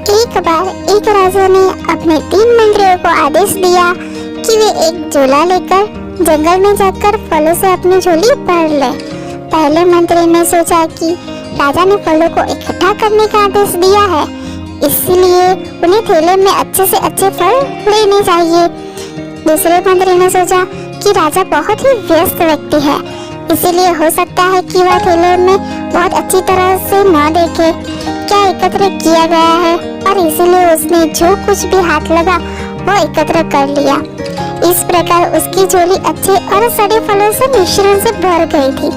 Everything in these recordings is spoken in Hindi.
एक बार एक राजा ने अपने 3 मंत्रियों को आदेश दिया कि वे एक झोला लेकर जंगल में जाकर फलों से अपनी झोली भर ले। पहले मंत्री ने सोचा कि राजा ने फलों को इकट्ठा करने का आदेश दिया है, इसलिए उन्हें थैले में अच्छे से अच्छे फल लेने चाहिए। दूसरे मंत्री ने सोचा कि राजा बहुत ही व्यस्त व्यक्ति है, इसीलिए हो सकता है कि वह थैले में बहुत अच्छी तरह से न देखे क्या एकत्र किया गया है, और इसीलिए उसने जो कुछ भी हाथ लगा वो एकत्र कर लिया। इस प्रकार उसकी झोली अच्छे और सड़े फलों से मिश्रण से भर गई थी।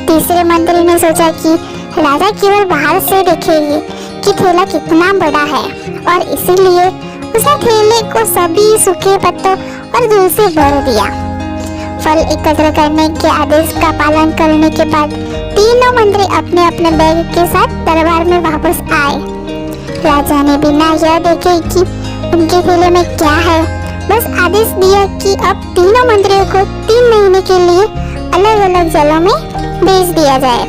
तीसरे मंत्री ने सोचा कि राजा केवल बाहर से देखेंगे कि थैला कितना बड़ा है, और इसीलिए उसने थैले को सभी सूखे पत्तों और धूल से भर दिया। फल एकत्र करने के आदेश का पालन करने के बाद तीनों मंत्री अपने अपने बैग के साथ दरबार में वापस आए। राजा ने बिना यह देखे कि उनके थैले में क्या है, बस आदेश दिया कि अब तीनों मंत्रियों को 3 महीने के लिए अलग अलग जगहों में भेज दिया जाए,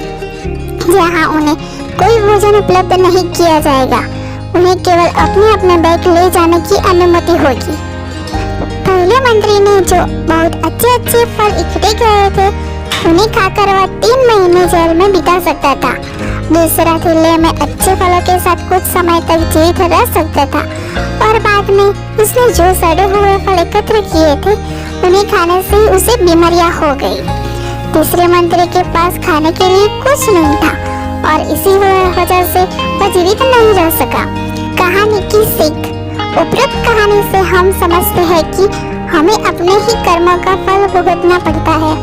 जहां उन्हें कोई भोजन उपलब्ध नहीं किया जाएगा। उन्हें केवल अपने अपने बैग ले जाने की अनुमति होगी। पहले मंत्री ने जो बहुत अच्छे अच्छे फल इकट्ठे किए थे, उन्हें खाकर वह 3 महीने जेल में बिता सकता था। दूसरा थैले में अच्छे फलों के साथ कुछ समय तक जीवित रह सकता था, और बाद में उसने जो सड़े हुए फल एकत्र किए थे उन्हें खाने से उसे बीमारियां हो गई। तीसरे मंत्री के पास खाने के लिए कुछ नहीं था, और इसी वजह से वह जीवित नहीं रह सका। कहानी की सीख। उपरोक्त कहानी से हम समझते हैं कि हमें अपने ही कर्मों का फल भुगतना पड़ता है।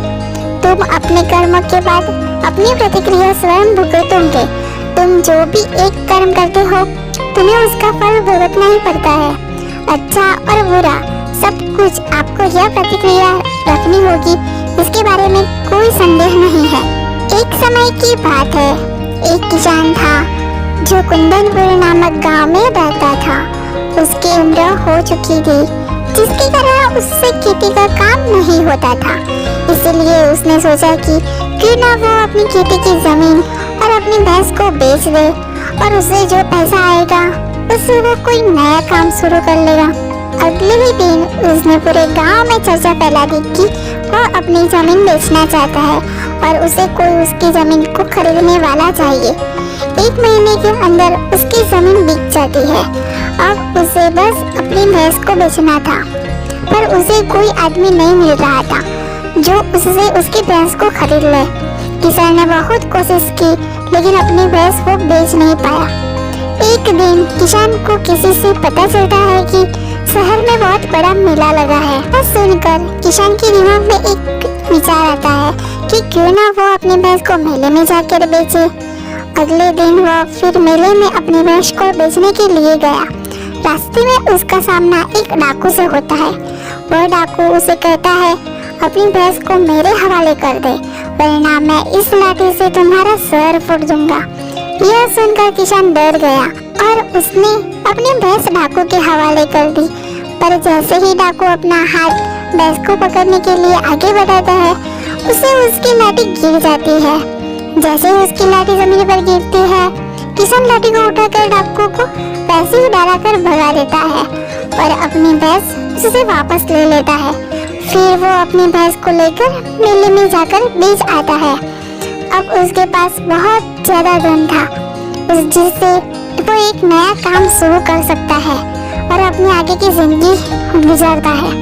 तुम अपने कर्मों के बाद अपनी प्रतिक्रिया स्वयं भुगतोगे। तुम जो भी एक कर्म करते हो, तुम्हें उसका फल भुगतना ही पड़ता है। अच्छा और बुरा सब कुछ आपको यह प्रतिक्रिया रखनी होगी, इसके बारे में कोई संदेह नहीं है। एक समय की बात है, एक किसान था जो कुंदनपुर नामक गांव में रहता था। उसकी उम्र हो चुकी थी, जिसके कारण उससे खेती का काम नहीं होता था। इसलिए उसने सोचा कि क्यों ना वो अपनी खेती की जमीन और अपनी भैंस को बेच दे, और उससे जो पैसा आएगा उससे वो कोई नया काम शुरू कर लेगा। अगले ही दिन उसने पूरे गांव में चर्चा फैला दी कि वो अपनी जमीन बेचना चाहता है, और उसे कोई उसकी जमीन को खरीदने वाला चाहिए। 1 महीने के अंदर उसकी जमीन बिक जाती है। अब उसे बस अपनी भैंस को बेचना था, पर उसे कोई आदमी नहीं मिल रहा था जो उससे उसकी भैंस को खरीद ले। किसान ने बहुत कोशिश की, लेकिन अपनी भैंस वो बेच नहीं पाया। एक दिन किसान को किसी से पता चलता है कि शहर में बहुत बड़ा मेला लगा है। यह सुनकर किसान के दिमाग में एक विचार आता है कि क्यों ना वो अपनी भैंस को मेले में जाकर बेचे। अगले दिन वह फिर मेले में अपनी भैंस को बेचने के लिए गया। रास्ते में उसका सामना एक डाकू से होता है। वह डाकू उसे कहता है, अपनी भैंस को मेरे हवाले कर दे, वरना मैं इस लाठी से तुम्हारा सर फोड़ दूंगा। यह सुनकर किसान डर गया और उसने अपनी भैंस डाकू के हवाले कर दी। पर जैसे ही डाकू अपना हाथ भैंस को पकड़ने के लिए आगे बढ़ाता है, उसे उसकी लाठी गिर जाती है। जैसे ही उसकी लाठी जमीन पर गिरती है, किसान लाठी को उठाकर डाकू को वैसे ही डराकर भगा देता है और अपनी भैंस उसे वापस ले लेता है। फिर वो अपनी भैंस को लेकर मेले में जाकर बेच आता है। अब उसके पास बहुत ज्यादा धन था, जिससे वो एक नया काम शुरू कर सकता है और अपनी आगे की जिंदगी गुजारता है।